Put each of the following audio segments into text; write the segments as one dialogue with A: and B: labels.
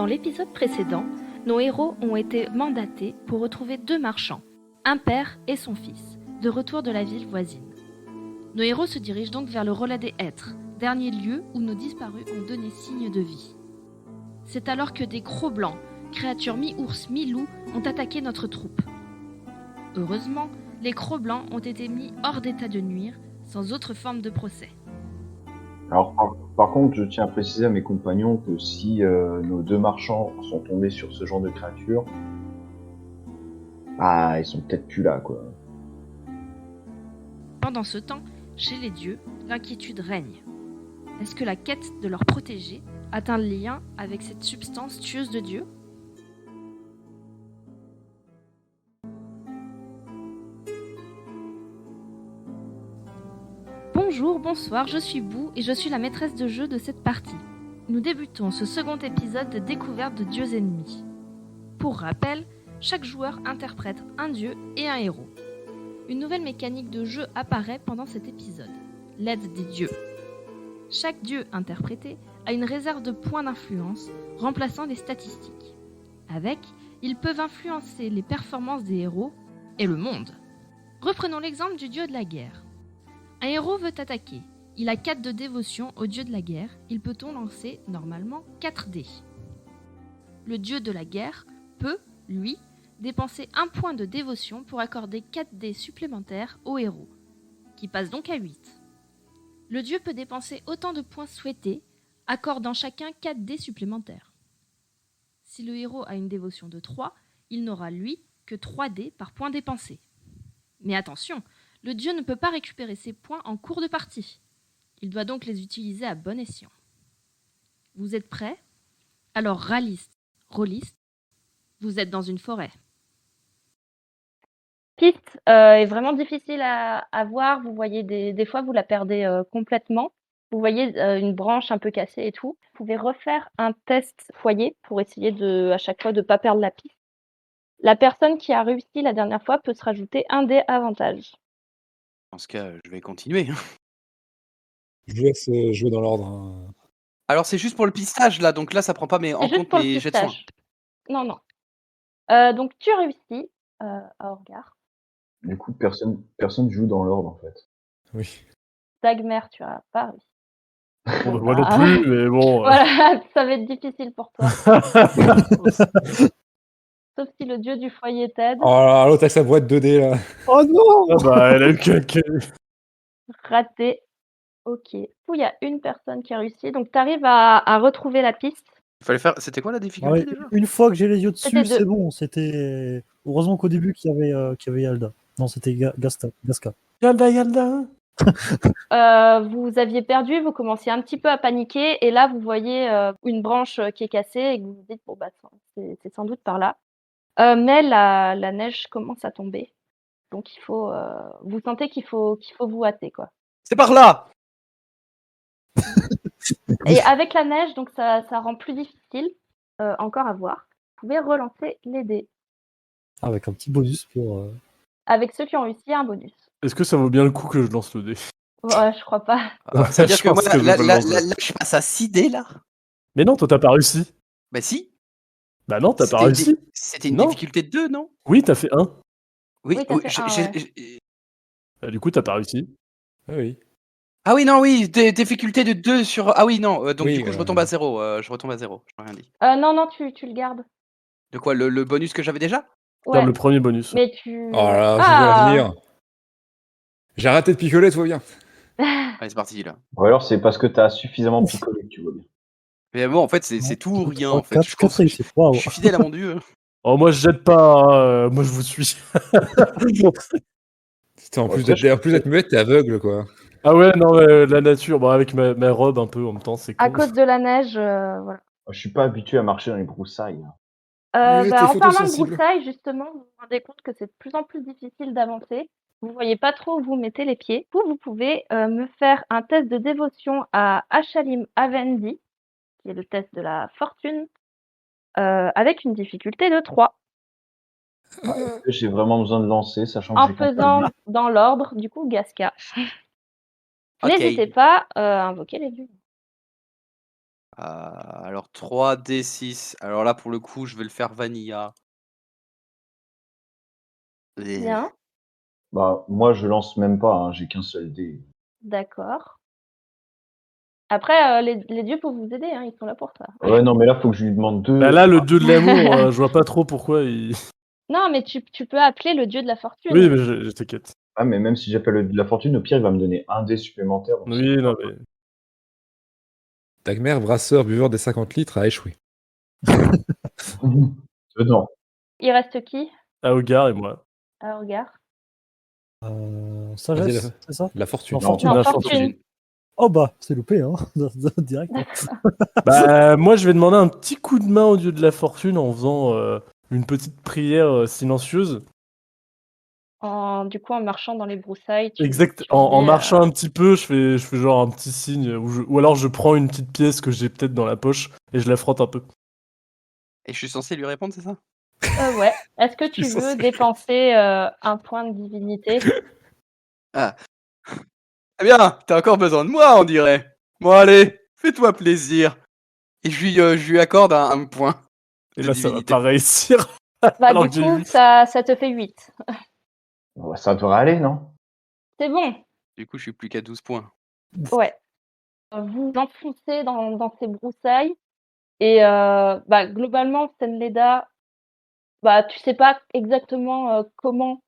A: Dans l'épisode précédent, nos héros ont été mandatés pour retrouver 2 marchands, un père et son fils, de retour de la ville voisine. Nos héros se dirigent donc vers le relais des hêtres, dernier lieu où nos disparus ont donné signe de vie. C'est alors que des crocs blancs, créatures mi-ours, mi-loup, ont attaqué notre troupe. Heureusement, les crocs blancs ont été mis hors d'état de nuire, sans autre forme de procès.
B: Alors, par contre, je tiens à préciser à mes compagnons que si nos 2 marchands sont tombés sur ce genre de créatures, ils sont peut-être plus là, quoi.
A: Pendant ce temps, chez les dieux, l'inquiétude règne. Est-ce que la quête de leur protéger a un lien avec cette substance tueuse de Dieu ? Bonjour, bonsoir, je suis Bou et je suis la maîtresse de jeu de cette partie. Nous débutons ce second épisode de découverte de dieux ennemis. Pour rappel, chaque joueur interprète un dieu et un héros. Une nouvelle mécanique de jeu apparaît pendant cet épisode, l'aide des dieux. Chaque dieu interprété a une réserve de points d'influence remplaçant les statistiques. Avec, ils peuvent influencer les performances des héros et le monde. Reprenons l'exemple du dieu de la guerre. Un héros veut attaquer. Il a 4 de dévotion au dieu de la guerre. Il peut-on lancer, normalement, 4 dés. Le dieu de la guerre peut, lui, dépenser 1 point de dévotion pour accorder 4 dés supplémentaires au héros, qui passe donc à 8. Le dieu peut dépenser autant de points souhaités, accordant chacun 4 dés supplémentaires. Si le héros a une dévotion de 3, il n'aura, lui, que 3 dés par point dépensé. Mais attention, le dieu ne peut pas récupérer ses points en cours de partie. Il doit donc les utiliser à bon escient. Vous êtes prêts ? Alors râliste, rôliste, vous êtes dans une forêt.
C: Piste est vraiment difficile à voir. Vous voyez des fois, vous la perdez complètement. Vous voyez une branche un peu cassée et tout. Vous pouvez refaire un test foyer pour essayer à chaque fois de ne pas perdre la piste. La personne qui a réussi la dernière fois peut se rajouter 1 dé avantage.
D: Dans ce cas, je vais continuer.
E: Je vous laisse jouer dans l'ordre.
D: Alors, c'est juste pour le pistage, là, donc là, ça prend pas en
C: C'est juste
D: compte
C: pour le
D: mes jets de soins.
C: pistage. Non. Donc tu réussis à Orgar.
B: Du coup, personne joue dans l'ordre, en fait.
E: Oui.
C: Dagmer, tu as pas réussi.
F: Bon, moi non plus, mais bon.
C: Voilà, ça va être difficile pour toi. Sauf si le dieu du foyer t'aide.
E: Oh là, l'autre avec sa boîte 2D là.
F: Oh non elle a eu que...
C: Raté. Ok. Il y a une personne qui a réussi. Donc, tu arrives à retrouver la piste.
D: Il fallait faire. C'était quoi la difficulté déjà ?
G: Une fois que j'ai les yeux dessus,
C: C'était
G: c'est
C: deux.
G: bon. C'était heureusement qu'au début qu'il y avait Yalda. Non, c'était Gaska.
F: Yalda.
C: Vous aviez perdu, vous commenciez un petit peu à paniquer, et là vous voyez une branche qui est cassée et que vous vous dites bon bah c'est sans doute par là. Mais la neige commence à tomber, donc il faut vous sentez qu'il faut vous hâter quoi.
D: C'est par là.
C: Et avec la neige, donc ça rend plus difficile encore à voir. Vous pouvez relancer les dés.
G: Avec un petit bonus pour.
C: Avec ceux qui ont réussi, un bonus.
F: Est-ce que ça vaut bien le coup que je lance le dé ?
C: Ouais, je crois pas.
D: Ça veut dire
F: Je
D: que
F: pense
D: moi,
F: que je
D: là,
F: vais
D: là,
F: le lancer.
D: là, je passe à 6 dés là.
F: Mais non, toi t'as pas réussi.
D: Bah si.
F: Bah non, t'as pas
D: C'était
F: réussi.
D: C'était une
F: Non.
D: difficulté de 2, non ?
F: Oui, t'as fait 1.
C: Oui, t'as fait un, ouais.
F: Du coup, t'as pas réussi.
E: Ah oui.
D: Ah oui, non, oui, difficulté de 2 sur. Ah oui, non, donc
E: Oui,
D: du coup, je retombe à 0. Je retombe à 0, je n'ai rien dit.
C: Non, tu le gardes.
D: De quoi, le bonus que j'avais déjà ?
F: Perdre le premier bonus.
C: Mais tu.
E: Oh là là, je vois venir. J'ai arrêté de picoler, tout va bien.
D: Allez, c'est parti là.
B: Ou alors, c'est parce que t'as suffisamment picolé que tu vois bien.
D: Mais bon, en fait, c'est tout ou rien. En fait,
G: 4 réussites. Waouh.
D: je suis fidèle à mon dieu.
F: Oh, moi je jette pas, moi je vous suis.
E: Putain, en
B: Ouais,
E: plus
B: ça,
E: d'être muette, t'es aveugle quoi.
F: Ah ouais, non, mais la nature, bon, avec ma robe un peu en même temps, c'est
C: À
F: cool.
C: cause de la neige, voilà.
B: Je suis pas habitué à marcher dans les broussailles.
E: Mais t'es
C: En parlant de
E: photosensible.
C: broussailles, justement, vous vous rendez compte que c'est de plus en plus difficile d'avancer. Vous voyez pas trop où vous mettez les pieds. Vous pouvez me faire un test de dévotion à Ashalim Avendi, qui est le test de la fortune, avec une difficulté de 3.
B: Est-ce que j'ai vraiment besoin de lancer, sachant que
C: En
B: j'ai
C: faisant dans l'ordre, du coup, Gaska.
D: Ok.
C: N'hésitez pas à invoquer les dieux.
H: Alors 3d6. Alors là, pour le coup, je vais le faire vanilla. Et-
C: Bien,
B: Bah, moi, je lance même pas, hein, j'ai qu'un seul dé.
C: d'accord. Après, les dieux peuvent vous aider, hein, ils sont là pour ça.
B: Ouais, non, mais là, faut que je lui demande deux.
F: Bah là, le dieu de l'amour, je vois pas trop pourquoi il.
C: Non, mais tu peux appeler le dieu de la fortune.
F: Oui, mais je t'inquiète.
B: Ah, mais même si j'appelle de la fortune, au pire, il va me donner un dé supplémentaire. donc
F: Oui, non, mais.
E: Dagmer, brasseur, buveur des 50 litres, a échoué.
B: Dedans.
C: Il reste qui
F: Aogar et moi.
C: à regard?
G: Sagesse,
E: Vas-y,
G: c'est ça?
E: La fortune.
G: Non, fortune.
C: Non,
F: La
C: fortune.
G: Oh bah, c'est loupé, hein, direct.
F: Bah, moi, je vais demander un petit coup de main au dieu de la fortune en faisant une petite prière silencieuse.
C: Du coup, en marchant dans les broussailles, tu
F: Exact.
C: tu
F: En
C: dis,
F: marchant un petit peu, je fais genre un petit signe, ou alors je prends une petite pièce que j'ai peut-être dans la poche et je la frotte un peu.
H: Et je suis censé lui répondre, c'est ça?
C: Ouais. Est-ce que tu
E: suis
C: veux
E: censé-
C: dépenser un point de divinité?
H: Ah. Eh bien, t'as encore besoin de moi, on dirait. Bon, allez, fais-toi plaisir. Et je lui accorde un point
F: Et
H: de
F: là, ça va
H: divinité.
F: pas réussir.
C: Bah,
F: Alors
C: du
F: que j'ai
C: coup,
F: 8.
C: ça te fait 8.
B: Ouais, ça devrait aller, non?
C: C'est bon.
H: Du coup, je suis plus qu'à 12 points.
C: Ouais. Vous enfoncez dans ces broussailles et bah, globalement, Stenleda, bah, tu sais pas exactement comment,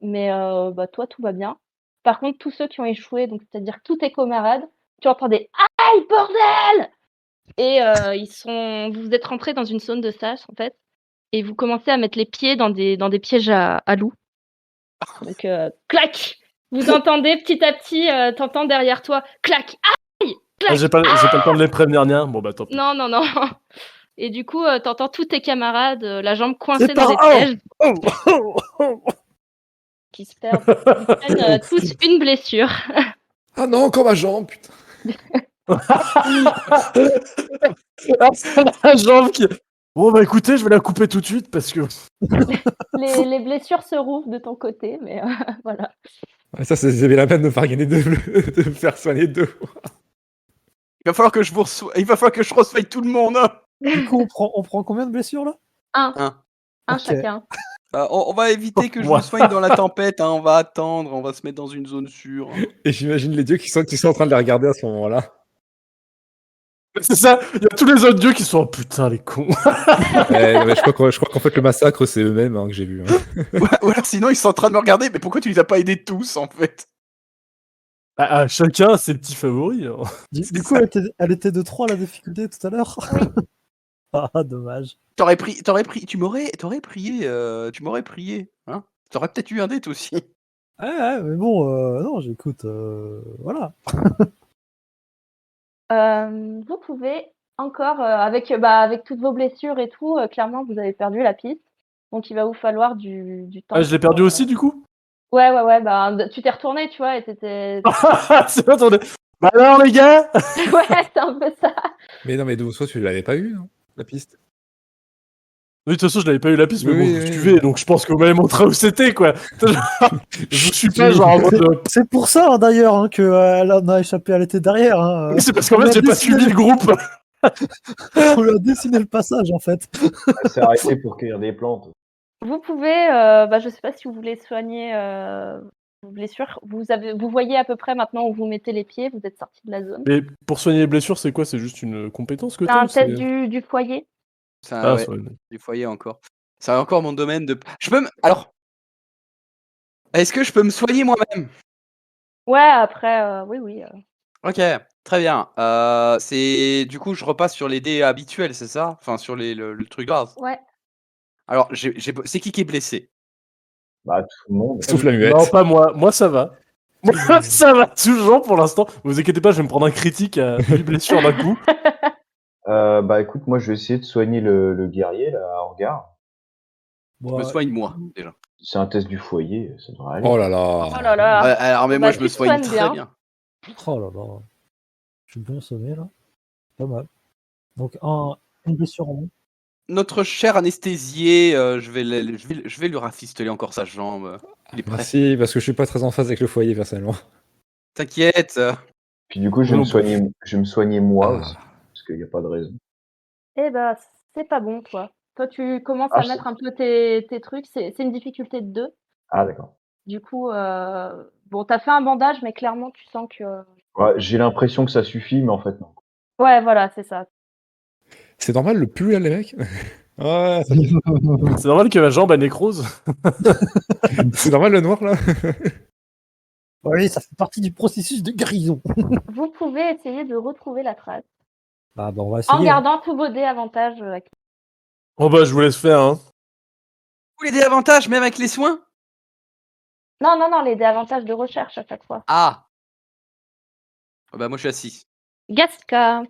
C: mais bah, toi, tout va bien. Par contre, tous ceux qui ont échoué, donc c'est-à-dire tous tes camarades, tu entends des aïe bordel et vous êtes rentrés dans une zone de sas en fait, et vous commencez à mettre les pieds dans des pièges à loups. Donc clac, vous entendez petit à petit, t'entends derrière toi clac, aïe,
F: Ah,
C: clac.
F: j'ai pas le temps de les prévenir rien. Bon, bah tant pis.
C: Non, non, non. Et du coup, t'entends tous tes camarades, la jambe coincée
G: C'est
C: dans des
G: pas-
C: pièges,
G: Oh
C: qui se perdent. Ils prennent tous une blessure.
E: Ah non, encore ma jambe, putain.
F: La jambe qui. Bon, bah écoutez, je vais la couper tout de suite parce que.
C: Les blessures se rouvrent de ton côté, mais voilà.
E: Ouais, ça, c'est la peine de me faire gagner de me faire soigner deux.
H: Il va falloir que je reçoive tout le monde. Hein.
G: Du coup, on prend combien de blessures là?
H: Hein.
C: Un
G: Ok.
C: chacun.
H: On va éviter que je
F: Moi.
H: me soigne dans la tempête. Hein. On va attendre. On va se mettre dans une zone sûre. Hein.
E: Et j'imagine les dieux qui sont en train de les regarder à ce moment-là.
F: C'est ça, il y a tous les autres dieux qui sont. Oh, putain, les cons.
E: Ouais, non, mais je crois qu'en fait, le massacre, c'est eux-mêmes hein, que j'ai vu. Hein.
H: Ou alors sinon, ils sont en train de me regarder. Mais pourquoi tu les as pas aidés tous, en fait?
F: Chacun a ses petits favoris. Hein.
G: Du coup, elle était de 3 la difficulté tout à l'heure. Ah, dommage.
H: T'aurais prié. Tu m'aurais prié. Tu m'aurais prié. Hein. T'aurais peut-être eu un date aussi.
G: Ouais, mais bon, non, j'écoute, voilà.
C: Vous pouvez encore, avec toutes vos blessures et tout, clairement, vous avez perdu la piste. Donc il va vous falloir du temps.
F: Ah, je l'ai perdu aussi, du coup.
C: Ouais, bah, tu t'es retourné, tu vois, et t'étais...
F: C'est pas attendez. Bah alors, les gars.
C: Ouais, c'est un peu ça.
E: Mais non, mais de soit tu l'avais pas eu, non, la piste.
F: Oui, de toute façon, je n'avais pas eu la piste, mais
E: Oui,
F: bon, je
E: oui,
F: me suis
E: oui.
F: tué, donc je pense que vous m'avez montré où c'était, quoi. Je suis pas genre en mode.
G: C'est pour ça, hein, d'ailleurs, hein, qu'elle en a échappé, elle était derrière. Hein.
F: Oui, c'est parce qu'en
G: On
F: fait,
G: a
F: j'ai pas
G: dessiné
F: suivi le groupe.
G: On lui a dessiné le passage, en fait.
B: Elle s'est arrêtée pour cueillir des plantes.
C: Vous pouvez, je sais pas si vous voulez soigner vos blessures. Vous voyez à peu près maintenant où vous mettez les pieds, vous êtes sorti de la zone.
F: Mais pour soigner les blessures, c'est quoi? C'est juste une compétence que
C: C'est
F: t'as
C: un
F: ou c'est-
C: test du foyer.
H: Ça,
F: Ah,
H: ouais,
F: c'est vrai.
H: du foyer encore. C'est encore mon domaine de. Alors, est-ce que je peux me soigner moi-même?
C: Ouais, après, oui.
H: Ok, très bien. C'est du coup, je repasse sur les dés habituels, c'est ça? Enfin, sur le truc grave.
C: Ouais.
H: Alors, c'est qui est blessé?
B: Bah, tout le monde.
E: Sauf la muette.
F: Non, pas moi. Moi, ça va. Moi, ça va toujours pour l'instant. Vous inquiétez pas, je vais me prendre un critique à 8 blessures d'un coup.
B: Bah, écoute, moi, je vais essayer de soigner le guerrier, là, à regard.
H: Je me soigne moi, déjà.
B: C'est un test du foyer, ça devrait aller.
E: Oh là là.
C: Oh là là.
H: Alors, mais
C: Bah,
H: moi, je me
C: tu te
H: soigne
C: soignes
H: très
C: bien.
H: bien.
G: Oh là là. Je suis bien sonné, là. Pas mal. Donc, une blessure en moins.
H: Notre cher anesthésié, je vais lui rafistoler encore sa jambe. Il est prêt.
E: Merci, parce que je suis pas très en phase avec le foyer, personnellement.
H: T'inquiète.
B: Puis du coup, je vais me soigner moi
E: Ah.
B: aussi. Parce qu'il n'y a pas de raison.
C: Eh bah, c'est pas bon, toi. Toi, tu commences
B: Ah,
C: à mettre un peu tes trucs. C'est une difficulté de 2.
B: Ah, d'accord.
C: Du coup, bon, tu as fait un bandage, mais clairement, tu sens que
B: Ouais, j'ai l'impression que ça suffit, mais en fait, non.
C: ouais, voilà, c'est ça.
E: C'est normal le plus, les mecs? Ouais, ça fait-
F: C'est normal que ma jambe a nécrose.
E: c'est normal le noir, là?
G: Oui, ça fait partie du processus de guérison.
C: Vous pouvez essayer de retrouver la trace
G: Ah bah on va
C: en
G: essayer.
C: gardant tous vos dés avantages, actifs.
F: Oh bah, je vous laisse faire, hein.
H: Tous les désavantages, même avec les soins?
C: Non, non, non, les dés avantages de recherche à chaque fois.
H: Ah! Oh bah, moi, je suis à 6.
C: Gasca.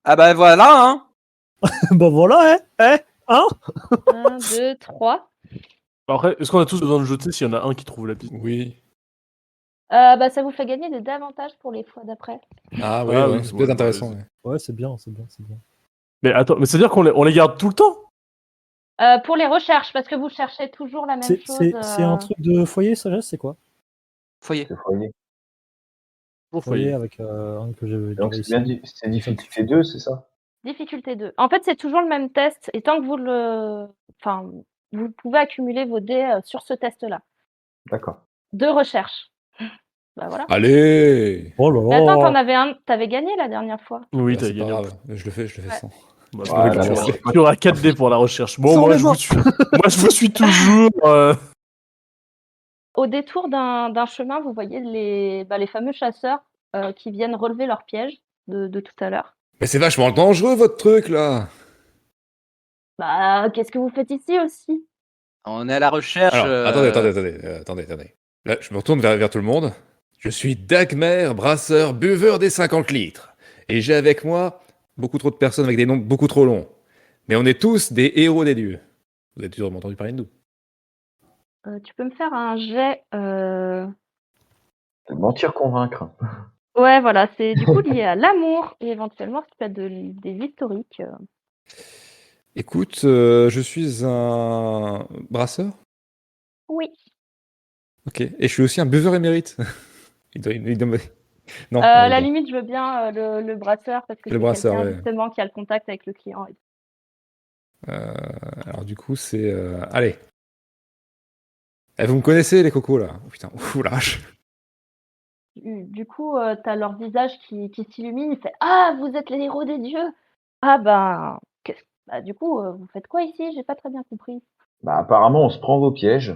H: Ah bah, voilà, hein!
G: Bah voilà, hein
C: 1, 2, 3.
F: Après, est-ce qu'on a tous besoin de jeter s'il y en a un qui trouve la piste?
E: Oui.
C: Bah, ça vous fait gagner des dés avantages pour les fois d'après.
E: Ah oui,
F: Ah
E: ouais,
F: oui,
E: c'est
F: ouais,
E: peut-être
F: ouais,
E: intéressant.
F: c'est-
E: Ouais.
G: Ouais, c'est bien, c'est bien, c'est bien.
F: Mais attends, mais c'est-à-dire on les garde tout le temps?
C: Pour les recherches, parce que vous cherchez toujours la même
G: C'est
C: chose.
G: c'est un truc de foyer, sagesse, c'est quoi?
H: Foyer.
B: C'est foyer.
F: Au
G: Foyer
F: foyer.
G: avec un que j'ai
B: Donc,
G: réussi.
B: c'est bien c'est difficulté 2, c'est ça?
C: Difficulté 2. En fait, c'est toujours le même test, et tant que enfin, vous pouvez accumuler vos dés sur ce test-là.
B: D'accord.
C: De recherche. Bah voilà.
E: Allez!
G: Oh là
C: Mais attends,
G: là.
C: t'avais gagné la dernière fois.
F: Oui,
E: Bah,
F: t'as
E: c'est pas
F: gagné.
E: grave, je le fais
C: Ouais.
E: sans.
F: Bah,
E: Je
F: tu
E: me
B: Ouais,
E: récupère.
B: là,
E: C'est-
F: il y aura 4 dés pour la recherche. Bon,
G: Sans
F: moi
G: les
F: je, vous
G: morts.
F: suis... moi, je vous suis toujours.
C: Au détour d'un chemin, vous voyez les fameux chasseurs qui viennent relever leur piège de tout à l'heure.
E: Mais c'est vachement dangereux, votre truc, là!
C: Bah, qu'est-ce que vous faites ici aussi?
H: On est à la recherche.
E: Alors, attendez. Là, je me retourne vers tout le monde. Je suis Dagmer, brasseur, buveur des 50 litres. Et j'ai avec moi beaucoup trop de personnes avec des noms beaucoup trop longs. Mais on est tous des héros des dieux. Vous avez toujours entendu parler de nous.
C: Tu peux me faire un jet.
B: Mentir, convaincre.
C: Ouais, voilà, c'est du coup lié à l'amour et éventuellement ça peut être des historiques.
E: Écoute, je suis un brasseur.
C: Oui.
E: Ok. Et je suis aussi un buveur émérite. Non,
C: À la
E: non.
C: limite, je veux bien le brasseur parce que
E: Le
C: c'est
E: brasseur,
C: quelqu'un
E: ouais.
C: justement qui a le contact avec le client.
E: Alors du coup, c'est... Allez. Eh, vous me connaissez, les cocos, là. Oh, putain, ouh, la vache.
C: Du coup, t'as leur visage qui s'illumine. Il fait Ah, vous êtes les héros des dieux. Ah ben, bah, du coup, vous faites quoi ici? J'ai pas très bien compris.
B: Bah, apparemment, on se prend vos pièges.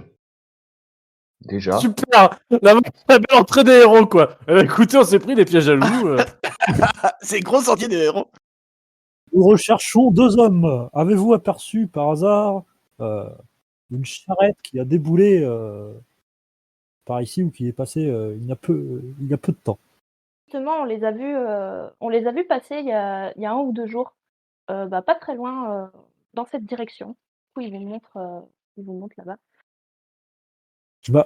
B: Déjà.
F: Super! La belle entrée des héros, quoi. Eh ben, écoutez, on s'est pris des pièges à loups.
H: C'est gros sentier des héros.
G: Nous recherchons 2 hommes. Avez-vous aperçu par hasard une charrette qui a déboulé par ici ou qui est passée il y a peu de temps?
C: Justement, on les a vus passer il y a 1 ou 2 jours, bah, pas très loin, dans cette direction. Du coup, ils vous montrent là-bas.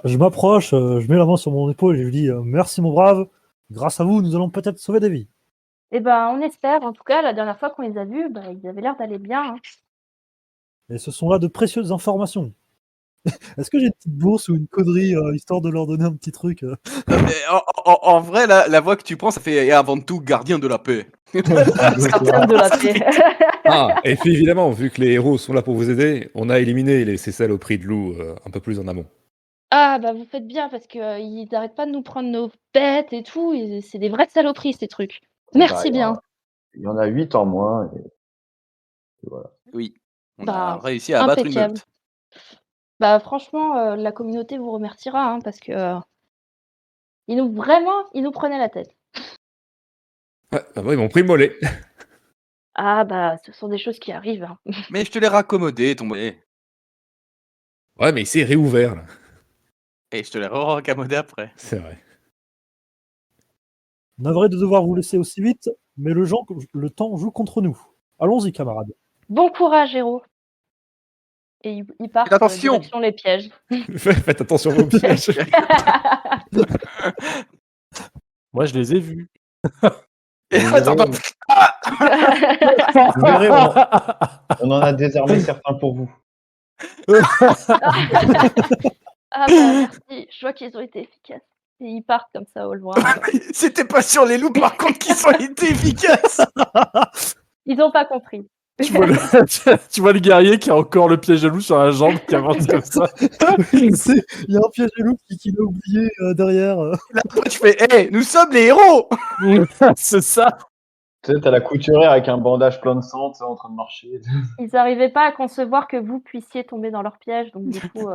G: Je m'approche, je mets la main sur mon épaule et je lui dis merci mon brave, grâce à vous, nous allons peut-être sauver des vies.
C: Eh ben, on espère. En tout cas, la dernière fois qu'on les a vus, bah, ils avaient l'air d'aller bien, hein.
G: Et ce sont là de précieuses informations. Est-ce que j'ai une petite bourse ou une connerie histoire de leur donner un petit truc
H: Non, mais en vrai, la voix que tu prends, ça fait et avant tout gardien de la paix.
C: Gardienne de la paix.
E: Ah, et puis évidemment, vu que les héros sont là pour vous aider, on a éliminé ces saloperies de loups un peu plus en amont.
C: Ah, bah, vous faites bien parce que ils n'arrêtent pas de nous prendre nos bêtes et tout. C'est des vraies saloperies, ces trucs. Merci bien.
B: Il y en a 8 en moins. Et voilà.
H: Oui, on
C: Bah,
H: a réussi à abattre une
C: impeccable.
H: meute.
C: Bah, franchement, la communauté vous remerciera, hein, parce que ils nous prenaient la tête.
E: Ouais, bah, ils m'ont pris le mollet.
C: Ah, bah, ce sont des choses qui arrivent, hein.
H: Mais je te l'ai raccommodé, ton mollet.
E: Ouais, mais il s'est réouvert, là.
H: Et je te l'ai raccommodé après.
E: C'est vrai.
G: Navré de devoir vous laisser aussi vite, mais le temps joue contre nous. Allons-y camarades.
C: Bon courage, héros. Et ils partent
H: Faites attention.
C: direction les pièges.
E: Faites attention aux pièges.
F: Moi, je les ai vus.
H: Et
B: Vous
H: attends,
B: verrez,
H: attends.
B: Vous verrez, on en a désarmé certains pour vous.
C: Ah bah merci, je vois qu'ils ont été efficaces. Et ils partent comme ça au loin.
H: C'était pas sur les loups, par contre, qui ont été efficaces.
C: Ils ont pas compris.
F: Tu vois, tu vois le guerrier qui a encore le piège à loup sur la jambe qui avance comme ça.
G: Il y a un piège à loup qui l'a oublié derrière.
H: Là, après, tu fais, hé, nous sommes les héros.
F: C'est ça.
B: Tu sais, t'as la couturière avec un bandage plein de sang, tu sais, en train de marcher.
C: Ils n'arrivaient pas à concevoir que vous puissiez tomber dans leur piège, donc du coup,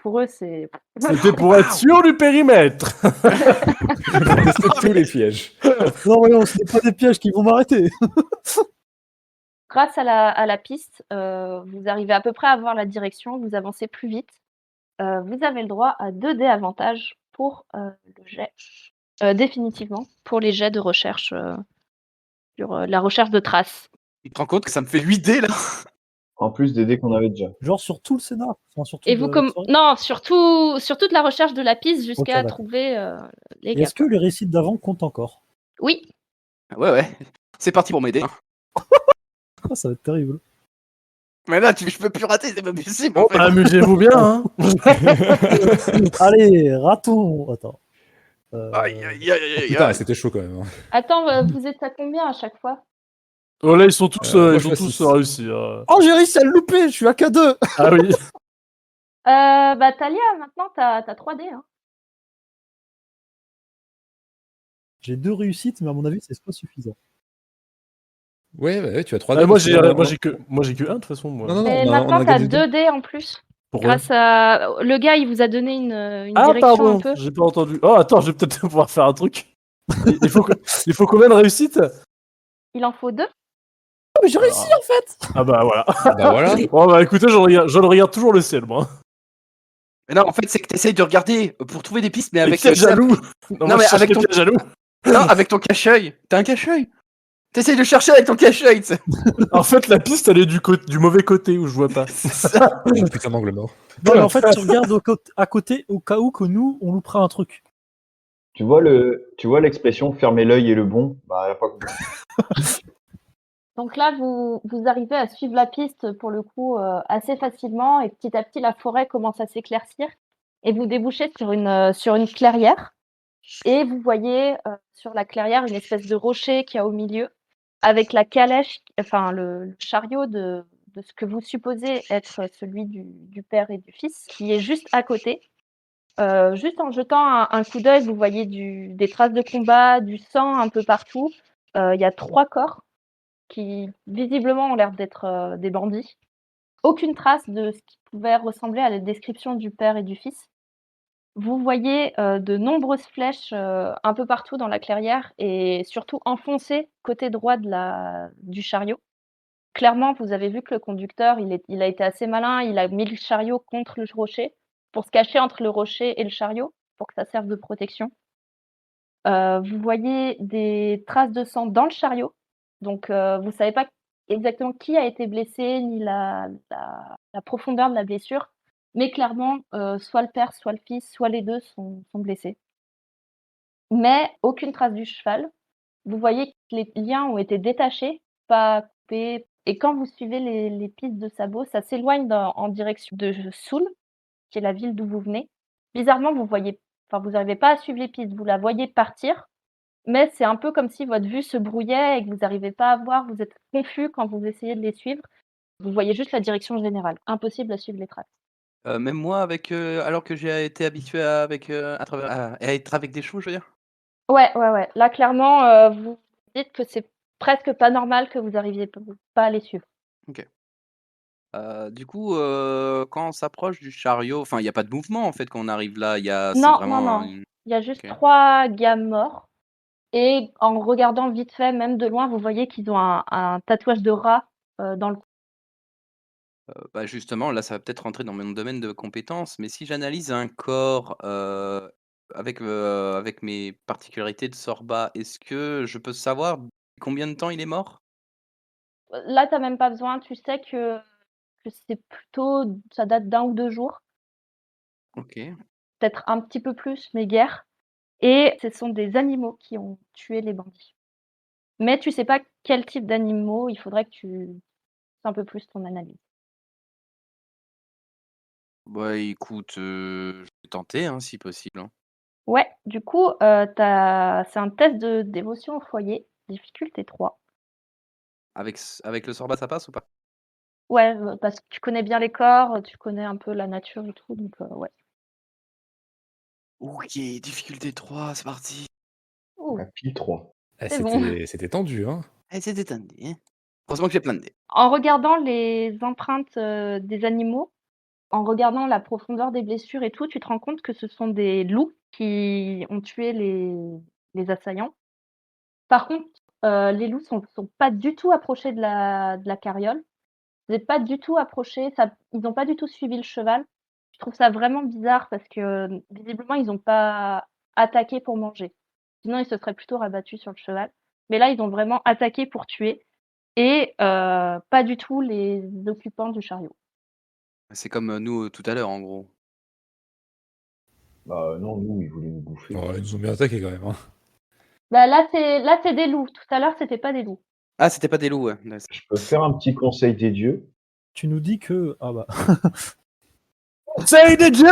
C: pour eux, c'est.
F: C'était pour être sûr du périmètre.
E: Tester tous les pièges.
G: Non, voyons, ce n'est pas des pièges qui vont m'arrêter.
C: Grâce à la piste, vous arrivez à peu près à voir la direction, vous avancez plus vite. Vous avez le droit à 2 dés avantages pour le jet, définitivement, pour les jets de recherche sur la recherche de traces.
H: Tu te rends compte que ça me fait 8 dés là?
B: En plus des dés qu'on avait déjà.
G: Genre sur tout le scénar. Enfin, sur
C: Et
G: toute
C: vous
G: la
C: comme
G: soirée.
C: non, sur toute la recherche de la piste jusqu'à
G: Ok, d'accord.
C: trouver les
G: Et
C: gars.
G: est-ce que les récits d'avant comptent encore?
C: Oui,
H: Ouais. C'est parti pour m'aider.
G: Ah, ça va être terrible.
H: Mais là, je peux plus rater, c'est pas possible.
F: Bon,
H: en fait.
F: bah, amusez-vous bien. Hein.
G: Allez, raton. Attends.
H: Aïe, aïe, aïe, aïe,
E: Putain,
H: aïe.
E: c'était chaud quand même. Hein.
C: attends, vous êtes à combien à chaque fois?
F: Oh, là, ils sont tous,
E: moi,
F: ils
E: je
F: ont
E: fais
F: tous
E: 6.
F: réussi.
G: Oh, j'ai réussi à le louper. Je suis à K2.
F: Ah oui.
C: Bah Talia, maintenant t'as 3 dés. Hein.
G: J'ai 2 réussites, mais à mon avis, c'est pas suffisant.
E: Ouais, tu as 3
F: Moi, j'ai que 1 de toute façon. Moi.
E: Non,
C: Et
E: on
C: maintenant
E: a
C: t'as
E: gagné
C: 2 dés en plus.
F: Pourquoi?
C: Grâce à le gars, il vous a donné une
F: Ah,
C: direction
F: pardon,
C: un peu.
F: j'ai pas entendu. Oh, attends, je vais peut-être pouvoir faire un truc. Il faut combien de réussites?
C: Il en faut 2.
G: Oh, mais j'ai réussi en fait.
F: Ah bah voilà.
E: Bah voilà.
F: Bon bah écoutez, je regarde toujours le ciel, moi.
H: Mais non, en fait, c'est que t'essayes de regarder pour trouver des pistes, mais
F: Les
H: avec.
F: pièges jaloux.
H: Non,
F: moi,
H: mais
F: je cherche
H: avec
F: les
H: ton-
F: pièges jaloux.
H: Non, avec ton cache-œil. T'as un cache-œil. T'essayes de chercher avec ton cache-œil, tu sais.
F: En fait, la piste, elle est du mauvais côté où je vois pas.
H: C'est ça.
E: Oh, putain d'angle mort.
G: Non, mais en fait, tu regardes à côté au cas où que nous, on loupera un truc.
B: Tu vois l'expression fermer l'œil et le bon? Bah, elle a pas compris.
C: Donc là, vous arrivez à suivre la piste pour le coup assez facilement et petit à petit, la forêt commence à s'éclaircir et vous débouchez sur une clairière et vous voyez sur la clairière une espèce de rocher qu'il y a au milieu avec la calèche, enfin le chariot de ce que vous supposez être celui du père et du fils qui est juste à côté. Juste en jetant un coup d'œil, vous voyez des traces de combat, du sang un peu partout. Il y a 3 corps qui visiblement ont l'air d'être des bandits. Aucune trace de ce qui pouvait ressembler à la description du père et du fils. Vous voyez de nombreuses flèches un peu partout dans la clairière et surtout enfoncées côté droit du chariot. Clairement, vous avez vu que le conducteur, il a été assez malin, il a mis le chariot contre le rocher pour se cacher entre le rocher et le chariot pour que ça serve de protection. Vous voyez des traces de sang dans le chariot, donc vous ne savez pas exactement qui a été blessé ni la profondeur de la blessure, mais clairement, soit le père, soit le fils, soit les 2 sont blessés. Mais aucune trace du cheval. Vous voyez que les liens ont été détachés, pas coupés et quand vous suivez les pistes de sabots, ça s'éloigne en direction de Soul, qui est la ville d'où vous venez. Bizarrement, vous n'arrivez pas à suivre les pistes, vous la voyez partir, mais c'est un peu comme si votre vue se brouillait et que vous n'arrivez pas à voir, vous êtes confus quand vous essayez de les suivre. Vous voyez juste la direction générale, impossible à suivre les traces.
H: Même moi, alors que j'ai été habitué à être avec des chevaux, je veux dire.
C: Ouais. Là, clairement, vous dites que c'est presque pas normal que vous n'arriviez pas à les suivre.
H: Ok. Du coup, quand on s'approche du chariot, enfin, il n'y a pas de mouvement en fait quand on arrive là. C'est
C: Non.
H: vraiment.
C: Il y a juste
H: Ok.
C: 3 gars morts et en regardant vite fait, même de loin, vous voyez qu'ils ont un tatouage de rat dans le cou.
H: Bah, justement, là, ça va peut-être rentrer dans mon domaine de compétences, mais si j'analyse un corps avec mes particularités de Sorba, est-ce que je peux savoir combien de temps il est mort?
C: Là, tu as même pas besoin, tu sais que c'est plutôt ça date d'1 ou 2 jours,
H: Ok.
C: peut-être un petit peu plus, mais guère et ce sont des animaux qui ont tué les bandits. Mais tu sais pas quel type d'animaux, il faudrait que tu fasses un peu plus ton analyse.
H: Bah écoute, je vais tenter, hein, si possible. Hein.
C: Ouais, du coup, c'est un test de dévotion au foyer, difficulté 3.
H: Avec le sorba, ça passe ou pas?
C: Ouais, parce que tu connais bien les corps, tu connais un peu la nature et tout, donc ouais.
H: OK, difficulté 3, c'est parti.
C: Ouh,
B: À pile 3.
E: Eh,
C: c'est bon.
E: c'était tendu, hein.
H: Eh, c'était tendu, hein. Heureusement que j'ai plein de dés.
C: En regardant les empreintes, des animaux, en regardant la profondeur des blessures et tout, tu te rends compte que ce sont des loups qui ont tué les assaillants. Par contre, les loups sont pas du tout approchés de la carriole. Vous êtes pas du tout approchés, ça ils n'ont pas du tout suivi le cheval. Je trouve ça vraiment bizarre parce que, visiblement, ils ont pas attaqué pour manger. Sinon, ils se seraient plutôt rabattus sur le cheval. Mais là, ils ont vraiment attaqué pour tuer et pas du tout les occupants du chariot.
H: C'est comme, nous, tout à l'heure, en gros.
B: Bah non, nous, ils voulaient nous bouffer.
E: Oh, ils nous ont bien attaqué quand même, hein.
C: Bah, là, c'est des loups. Tout à l'heure, c'était pas des loups.
H: Ah, c'était pas des loups, ouais. Ouais,
B: Je peux faire un petit conseil des dieux.
G: Tu nous dis que. Ah bah. Conseil des dieux.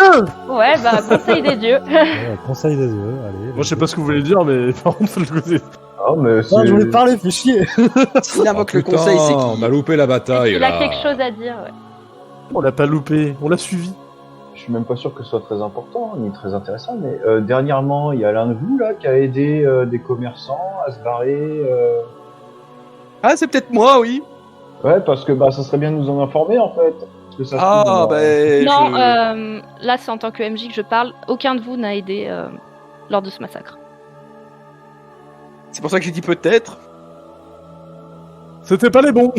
C: Ouais, bah, conseil des dieux.
G: Ouais, conseil des dieux, allez.
F: Moi, je sais pas ce que vous voulez dire, mais par contre, faut le côté.
B: Ah, mais
G: Non,
B: c'est...
G: je voulais parler, fais chier.
H: S'il invoque le
E: Putain,
H: conseil, c'est
E: on
H: qu'il
E: a loupé la bataille,
C: Il
E: là.
C: a quelque chose à dire, ouais.
F: On l'a pas loupé, on l'a suivi.
B: Je suis même pas sûr que ce soit très important, ni très intéressant, mais dernièrement, il y a l'un de vous, là, qui a aidé des commerçants à se barrer.
H: Ah, c'est peut-être moi, oui.
B: Ouais, parce que bah, ça serait bien de nous en informer, en fait. Parce que ça se trouve,
H: Ah,
B: on a-
H: ben,
C: Non, là, c'est en tant que MJ que je parle. Aucun de vous n'a aidé lors de ce massacre.
H: c'est pour ça que j'ai dit peut-être.
F: C'était pas les bons.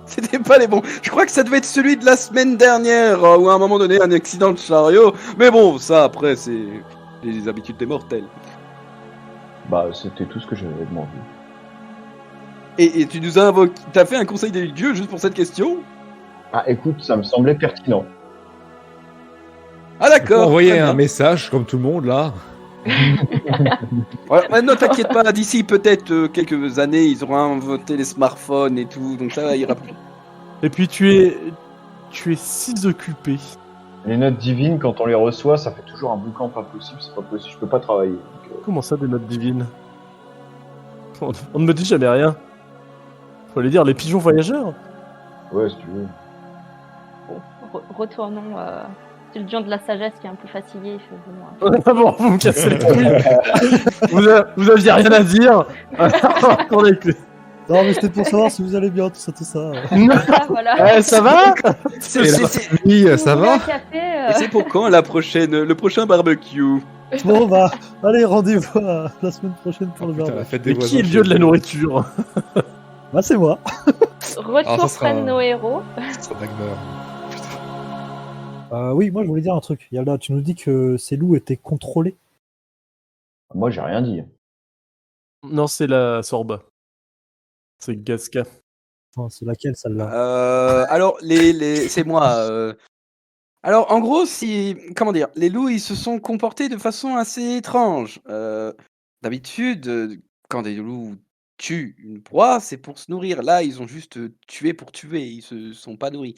H: C'était pas les bons. Je crois que ça devait être celui de la semaine dernière, où à un moment donné, un accident de chariot. Mais bon, ça, après, c'est les habitudes des mortels.
B: Bah, c'était tout ce que j'avais demandé.
H: Et tu nous as invoqué... T'as fait un conseil des dieux juste pour cette question?
B: Ah, écoute, ça me semblait pertinent.
H: Ah, d'accord.
E: Envoyer
H: très bien.
E: un message, comme tout le monde, là.
H: Ouais, non, t'inquiète pas, d'ici peut-être quelques années, ils auront inventé les smartphones et tout, donc ça ira plus.
F: Et puis tu es si occupé.
B: Les notes divines, quand on les reçoit, ça fait toujours un boucan pas possible, c'est pas possible, je peux pas travailler. Donc,
F: Comment ça, des notes divines? On ne me dit jamais rien. Faut les dire, les pigeons voyageurs.
B: ouais, si tu veux.
C: Bon, retournons. C'est le dieu de la sagesse qui est un peu fatigué. Il fait bon.
F: Ah bon, vous me cassez les couilles. Vous aviez rien à dire. Attendez que-
G: Non, mais c'était pour savoir si vous allez bien, tout ça.
C: Ah, voilà.
F: Ça va?
E: Et la famille, ça
C: Vous voulez
E: va?
C: un café
H: Et c'est pour quand le prochain barbecue?
G: Bon, bah, allez, rendez-vous à la semaine prochaine pour le
E: Putain,
G: barbecue.
E: la fête des
F: Mais qui est le
E: voisins
F: dieu de la
E: chez vous.
F: nourriture?
G: Bah, c'est moi.
C: Retour
E: Alors, ça sera-
C: près de nos héros.
E: Ça Dagmar.
G: Oui, moi, je voulais dire un truc. Yalda, tu nous dis que ces loups étaient contrôlés.
B: Moi, j'ai rien dit.
F: Non, c'est la Sorba. C'est Gaska.
G: Enfin, c'est laquelle, celle-là?
H: Alors, c'est moi. Alors, en gros, comment dire, les loups, ils se sont comportés de façon assez étrange. D'habitude, quand des loups tuent une proie, c'est pour se nourrir. Là, ils ont juste tué pour tuer, ils se sont pas nourris.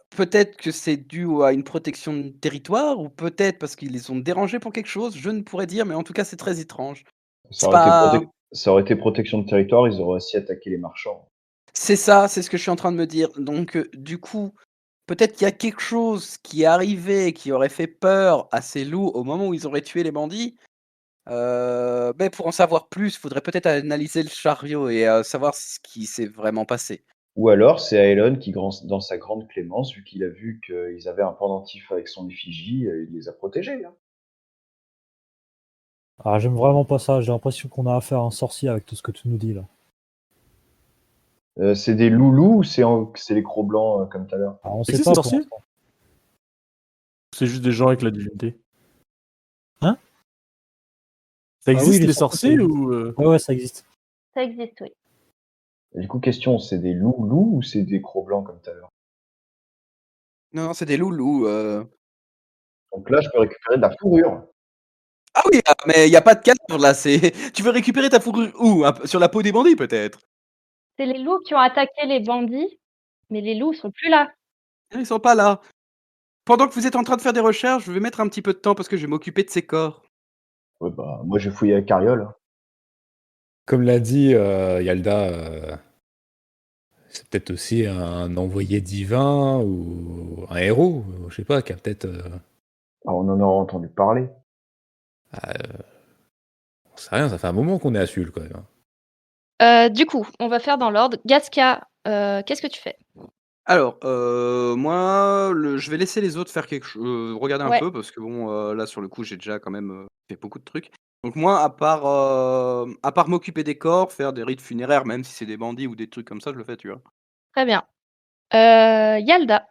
H: Peut-être que c'est dû à une protection de territoire, ou peut-être parce qu'ils les ont dérangés pour quelque chose, je ne pourrais dire, mais en tout cas, c'est très étrange.
B: Ça
H: C'est
B: aurait,
H: pas...
B: ça aurait été protection de territoire, ils auraient aussi attaqué les marchands.
H: C'est ça, c'est ce que je suis en train de me dire. Donc, du coup, peut-être qu'il y a quelque chose qui est arrivé, qui aurait fait peur à ces loups au moment où ils auraient tué les bandits. Mais pour en savoir plus, il faudrait peut-être analyser le chariot et savoir ce qui s'est vraiment passé.
B: Ou alors, c'est Aelon qui, dans sa grande clémence, vu qu'il a vu qu'ils avaient un pendentif avec son effigie, il les a protégés. Hein.
G: Ah, j'aime vraiment pas ça. J'ai l'impression qu'on a affaire à un sorcier avec tout ce que tu nous dis, là.
B: C'est des loulous ou c'est les crocs blancs comme tout à l'heure?
G: Alors, on
F: Et
G: sait
F: c'est
G: pas.
F: sorcier?
G: pour l'instant.
F: C'est juste des gens avec la divinité.
G: Hein?
F: Ça
G: Ah oui,
F: existe
G: les
F: les
G: sorciers,
F: sorciers
G: ça
F: ou
G: Ouais, ça existe.
C: Ça existe, oui.
B: Et du coup, question, c'est des loulous ou c'est des crocs blancs comme tout à l'heure?
H: Non, c'est des loulous.
B: Donc là, je peux récupérer de la fourrure.
H: Ah oui, mais il n'y a pas de cadre là. Tu veux récupérer ta fourrure où? Sur la peau des bandits peut-être?
C: C'est les loups qui ont attaqué les bandits, mais les loups sont plus là.
H: Ils sont pas là. Pendant que vous êtes en train de faire des recherches, je vais mettre un petit peu de temps parce que je vais m'occuper de ces corps.
B: Ouais, bah, moi j'ai fouillé la carriole, hein.
E: Comme l'a dit Yalda, c'est peut-être aussi un envoyé divin ou un héros, je sais pas, qui a peut-être.
B: Alors, on en aura entendu parler.
E: On sait rien, ça fait un moment qu'on est à Sul quand même, hein.
A: Du coup, on va faire dans l'ordre. Gaska, qu'est-ce que tu fais?
H: Alors, moi, je vais laisser les autres faire regarder un
A: Ouais.
H: peu parce que bon, là, sur le coup, j'ai déjà quand même, fait beaucoup de trucs. Donc moi, à part m'occuper des corps, faire des rites funéraires, même si c'est des bandits ou des trucs comme ça, je le fais, tu vois?
A: Très bien. Yalda.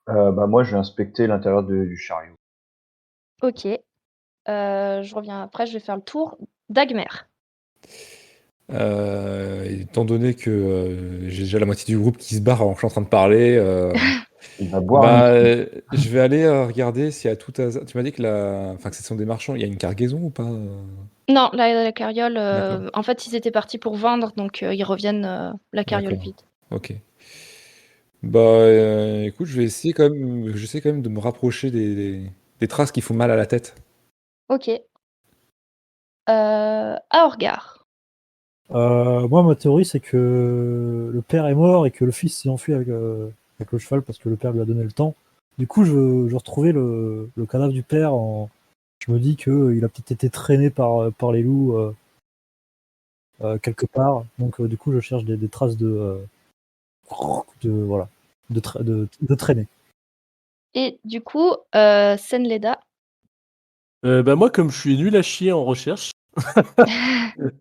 B: Bah, moi, je vais inspecter l'intérieur du chariot.
A: Ok. Je reviens après, je vais faire le tour. Dagmer.
E: Étant donné que j'ai déjà la moitié du groupe qui se barre alors que je suis en train de parler,
B: Il va boire un coup.
E: je vais aller regarder s'il y a tout hasard. Tu m'as dit que enfin, que ce sont des marchands, il y a une cargaison ou pas?
A: Non, la carriole,
E: D'accord.
A: en fait, ils étaient partis pour vendre, donc ils reviennent la carriole
E: D'accord.
A: vide.
E: Ok. Bah, écoute, j'essaie quand même de me rapprocher des traces qui font mal à la tête.
A: Ok. Aorgar.
G: Moi, ma théorie, c'est que le père est mort et que le fils s'est enfui avec le cheval parce que le père lui a donné le temps. Du coup, je retrouvais le cadavre du père. Je me dis qu'il a peut-être été traîné par les loups quelque part. Donc, du coup, je cherche des traces voilà, de traîner.
A: Et du coup, Senleda.
F: Bah, moi, comme je suis nul à chier en recherche,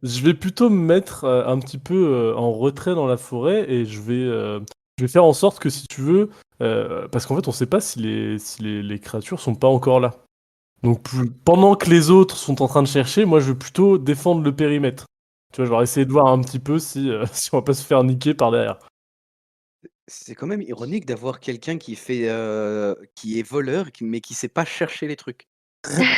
F: je vais plutôt me mettre un petit peu en retrait dans la forêt et je vais faire en sorte que si tu veux, parce qu'en fait on sait pas si les créatures sont pas encore là. Donc pendant que les autres sont en train de chercher, moi je vais plutôt défendre le périmètre. Tu vois, je vais essayer de voir un petit peu si on va pas se faire niquer par derrière.
H: C'est quand même ironique d'avoir quelqu'un qui est voleur, mais qui sait pas chercher les trucs.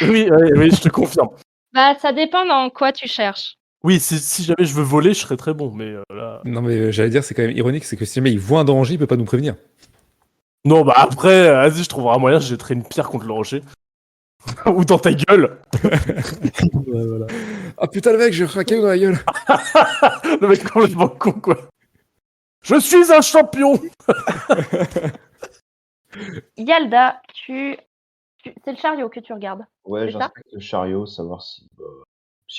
F: Oui, oui, oui, je te confirme.
A: Bah, ça dépend dans quoi tu cherches.
F: Oui, si jamais je veux voler, je serais très bon, mais là...
E: Non, mais j'allais dire, c'est quand même ironique, c'est que si jamais il voit un danger, il peut pas nous prévenir.
F: Non, bah après, vas-y, je trouverai un moyen, je jetterai une pierre contre le rocher. Ou dans ta gueule.
G: Ouais, voilà.
E: Ah putain, le mec, j'ai un caillou dans la gueule.
F: Le mec complètement con, quoi. Je suis un champion.
A: Yalda, c'est le chariot que tu regardes.
B: Ouais,
A: C'est ça?
B: j'inspecte le chariot, savoir s'il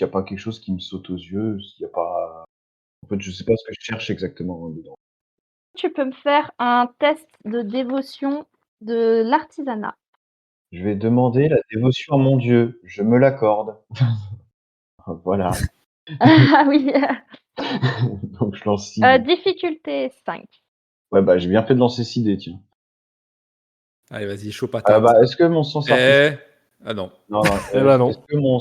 B: n'y a pas quelque chose qui me saute aux yeux, s'il n'y a pas. En fait, je sais pas ce que je cherche exactement dedans.
A: Tu peux me faire un test de dévotion de l'artisanat.
B: Je vais demander la dévotion à mon Dieu. Je me l'accorde. Voilà.
A: Ah oui.
B: Donc je lance 6 dés.
A: Difficulté 5.
B: Ouais, bah j'ai bien fait de lancer 6 dés, tiens.
E: Allez, vas-y, chaud patate.
B: Bah, est-ce que mon sens artistique.
E: Ah non.
B: Non, non.
F: Eh ben non.
B: Est-ce que mon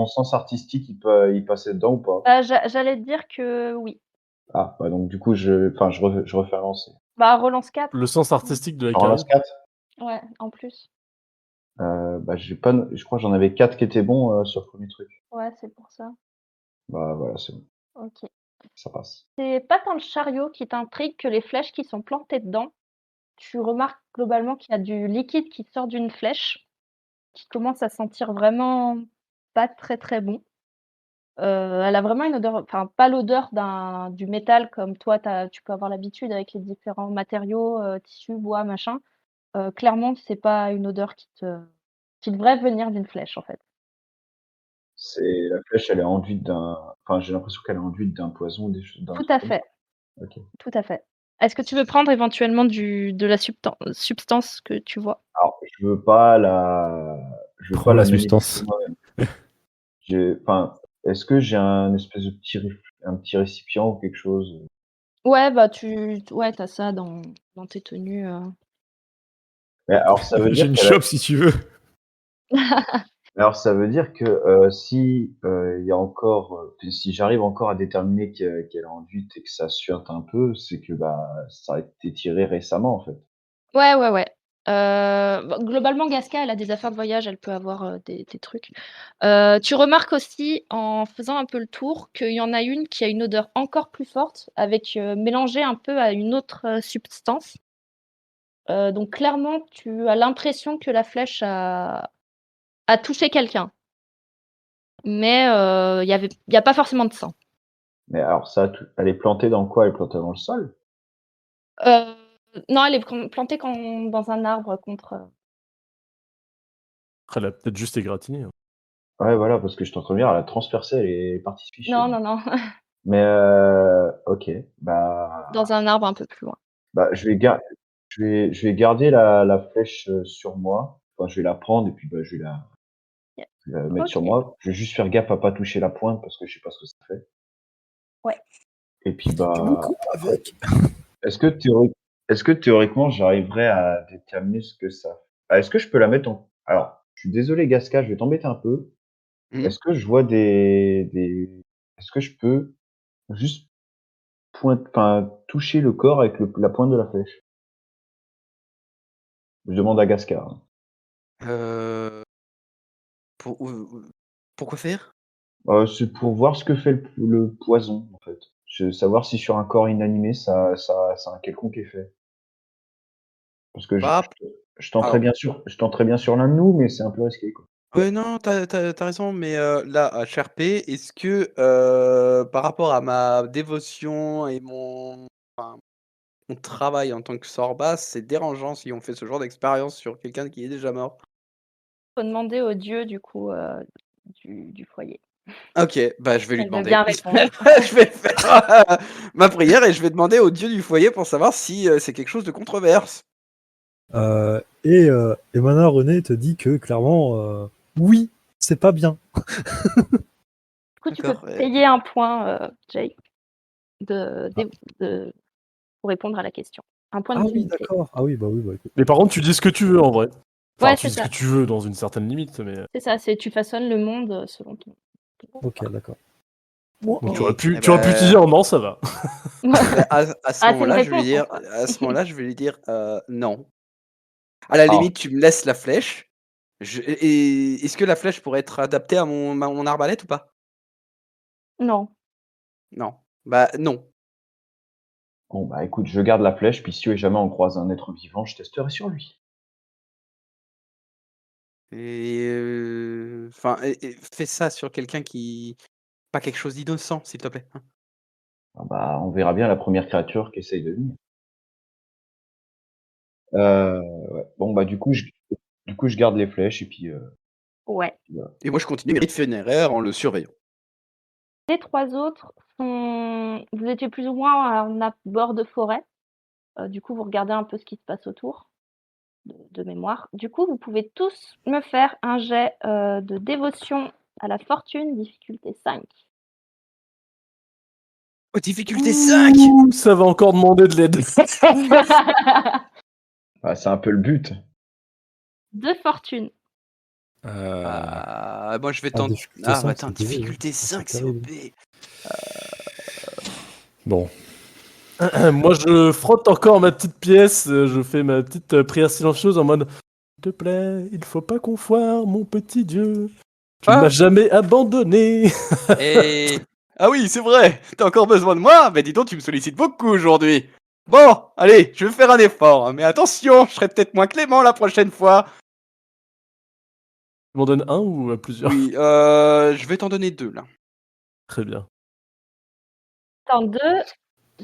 B: sens artistique il passait dedans ou pas?
A: J'allais te dire que oui.
B: Ah, bah donc du coup, je refais un lancer.
A: Bah, relance 4.
F: Le sens artistique de la
B: Je relance
F: carrière.
B: 4.
A: Ouais, en plus.
B: Bah, je crois que j'en avais 4 qui étaient bons sur le premier truc.
A: Ouais, c'est pour ça.
B: Bah voilà, c'est bon,
A: Ok.
B: ça passe.
A: C'est pas tant le chariot qui t'intrigue que les flèches qui sont plantées dedans. Tu remarques globalement qu'il y a du liquide qui sort d'une flèche, qui commence à sentir vraiment pas très très bon. Elle a vraiment une odeur, enfin pas l'odeur du métal comme toi tu peux avoir l'habitude avec les différents matériaux, tissus, bois, machin. Clairement, c'est pas une odeur qui devrait venir d'une flèche en fait.
B: La flèche, elle est enduite enfin, j'ai l'impression qu'elle est enduite d'un poison ou d'un
A: Tout
B: truc
A: à
B: comme ça.
A: fait,
B: Ok.
A: tout à fait. Est-ce que tu veux prendre éventuellement de la substance que tu vois?
B: Alors, je veux
E: Prends
B: pas
E: la
B: la
E: substance.
B: manifester moi-même. Enfin, est-ce que j'ai un espèce de un petit récipient ou quelque chose?
A: Ouais, bah ouais, tu ça dans tes tenues.
B: Mais alors, ça veut
E: J'ai
B: dire
E: une
B: qu'elle a.
E: chope si tu veux.
B: Alors, ça veut dire que si il y a encore, si j'arrive encore à déterminer qu'elle est enduite et que ça suinte un peu, c'est que bah ça a été tiré récemment en fait.
A: Ouais, ouais, ouais. Bah, globalement, Gasca, elle a des affaires de voyage, elle peut avoir, des trucs. Tu remarques aussi, en faisant un peu le tour, qu'il y en a une qui a une odeur encore plus forte avec, mélangée un peu à une autre, substance. Donc clairement, tu as l'impression que la flèche a touché quelqu'un.
C: mais il y a pas forcément de sang.
B: Mais alors elle est plantée dans quoi? Elle est plantée dans le sol?
C: Non, elle est plantée dans un arbre contre.
F: Après, elle a peut-être juste égratigné, hein.
B: Ouais, voilà, parce que je t'entends bien, elle a transpercé, elle est partie se ficher.
C: Non, non, non,
B: Mais OK, bah
C: dans un arbre un peu plus loin.
B: je vais garder la flèche, sur moi. Enfin, je vais la prendre et puis, je vais la mettre sur
C: OK.
B: moi. Je vais juste faire gaffe à pas toucher la pointe parce que je sais pas ce que ça fait.
C: Ouais.
B: Et puis,
G: avec.
B: est-ce que théori est-ce que théoriquement, j'arriverais à déterminer ce que ça est-ce que je peux la mettre en alors, je suis désolé Gasca, je vais t'embêter un peu.
H: Mmh.
B: Est-ce que je vois des est-ce que je peux juste toucher le corps avec la pointe de la flèche? Je demande à Gasca, hein.
H: Heu, pourquoi faire?
B: C'est pour voir ce que fait le poison, en fait. Savoir si sur un corps inanimé ça a un quelconque effet. Parce que
H: Bah, alors
B: je tenterais bien sur l'un de nous, mais c'est un peu risqué, quoi.
H: ouais, non, t'as raison, mais là, à cher P, est-ce que, par rapport à ma dévotion et mon travail en tant que Sorba, c'est dérangeant si on fait ce genre d'expérience sur quelqu'un qui est déjà mort?
C: Faut demander au dieu du coup, du foyer.
H: OK, bah, je vais lui
C: Elle veut
H: demander.
C: bien répondre.
H: Je vais faire, ma prière et je vais demander au dieu du foyer pour savoir si, c'est quelque chose de controverse.
G: Et maintenant, René te dit que clairement, oui, c'est pas bien.
C: Du coup, tu peux
H: D'accord,
C: payer un point, Jake, de pour répondre à la question. Un point de
G: Ah oui,
C: divinité.
G: d'accord. Ah oui, bah écoute.
F: Mais par contre, tu dis ce que tu veux en vrai. Enfin,
C: Ouais,
F: tu
C: c'est
F: dis ce
C: ça.
F: que tu veux dans une certaine limite, mais.
C: C'est ça, tu façonnes le monde, selon ton.
G: Ok, d'accord.
F: Donc tu
H: et
F: aurais pu,
H: et
F: tu aurais pu te
H: bah
F: dire non, ça va.
H: bah, à ce
C: Ah, c'est une
H: moment-là, je vais lui
C: réponse
H: dire
C: en soi.
H: à ce moment-là, je vais lui dire, «Non». À la
B: Alors
H: limite, tu me laisses la flèche. Et est-ce que la flèche pourrait être adaptée à mon arbalète ou pas?
C: Non.
H: Non. Bah, non.
B: bon, écoute, je garde la flèche, puis si jamais on croise un être vivant, je testerai sur lui.
H: Et enfin et fais ça sur quelqu'un qui pas quelque chose d'innocent, s'il te plaît, hein.
B: On verra bien la première créature qui essaye de venir. Ouais. Bon, du coup, je garde les flèches et puis,
C: Ouais.
B: voilà.
H: Et moi, je continue mes rites funéraires en le surveillant.
C: Les 3 autres sont vous étiez plus ou moins en bord de forêt, du coup, vous regardez un peu ce qui se passe autour de mémoire. Du coup, vous pouvez tous me faire un jet, de dévotion à la fortune, difficulté 5.
H: Oh, difficulté 5!
F: Ouh, ça va encore demander de l'aide.
B: C'est un peu le but.
C: De fortune.
H: Moi, je vais
G: Ah,
H: tenter.
G: difficulté
H: Ah,
G: 5,
H: attends,
G: c'est terrible.
H: difficulté
G: C'est
H: 5, c'est
G: terrible.
H: OP.
E: Bon,
F: Moi, je frotte encore ma petite pièce, je fais ma petite prière silencieuse en mode s'il te plaît, il faut pas qu'on foire, mon petit Dieu. Tu ne
H: Ah!
F: m'as jamais abandonné.
H: Et ah oui, c'est vrai, t'as encore besoin de moi? Mais dis donc, tu me sollicites beaucoup aujourd'hui. Bon, allez, je vais faire un effort, hein, mais attention, je serai peut-être moins clément la prochaine fois.
F: Tu m'en donnes un ou plusieurs?
H: Oui, je vais t'en donner 2 là.
F: Très bien.
C: Attends, 2,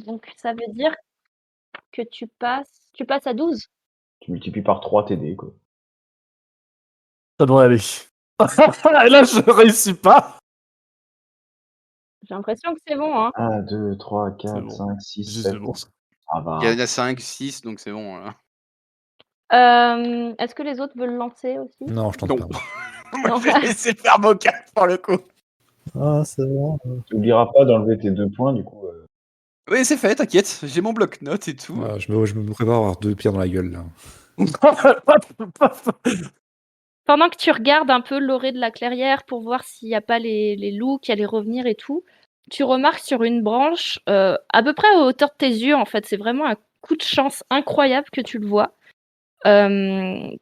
C: donc ça veut dire que tu passes à 12?
B: Tu multiplies par 3 tes dés, quoi.
F: Ça devrait aller. Et là, je réussis pas.
C: J'ai l'impression que c'est bon, hein.
B: 1, 2, 3,
F: C'est
B: 4,
F: bon.
B: 5, 6,
F: Juste
B: 7.
F: c'est bon.
B: Ça
H: Il y en
B: va.
H: a 5, 6, donc c'est bon, là.
C: Est-ce que les autres veulent lancer aussi?
E: non, je tente
H: Non.
E: pas. Moi.
H: Moi,
C: Non.
H: je vais laisser faire Mocal pour le coup.
G: Ah, c'est bon.
B: Tu oublieras pas d'enlever tes 2 points, du coup,
H: Oui, c'est fait, t'inquiète, j'ai mon bloc-notes et tout.
E: Je me prépare à avoir 2 pierres dans la gueule, là.
C: Pendant que tu regardes un peu l'orée de la clairière pour voir s'il y a pas les loups qui allaient revenir et tout, tu remarques sur une branche, à peu près à hauteur de tes yeux, en fait, c'est vraiment un coup de chance incroyable que tu le vois. Hem,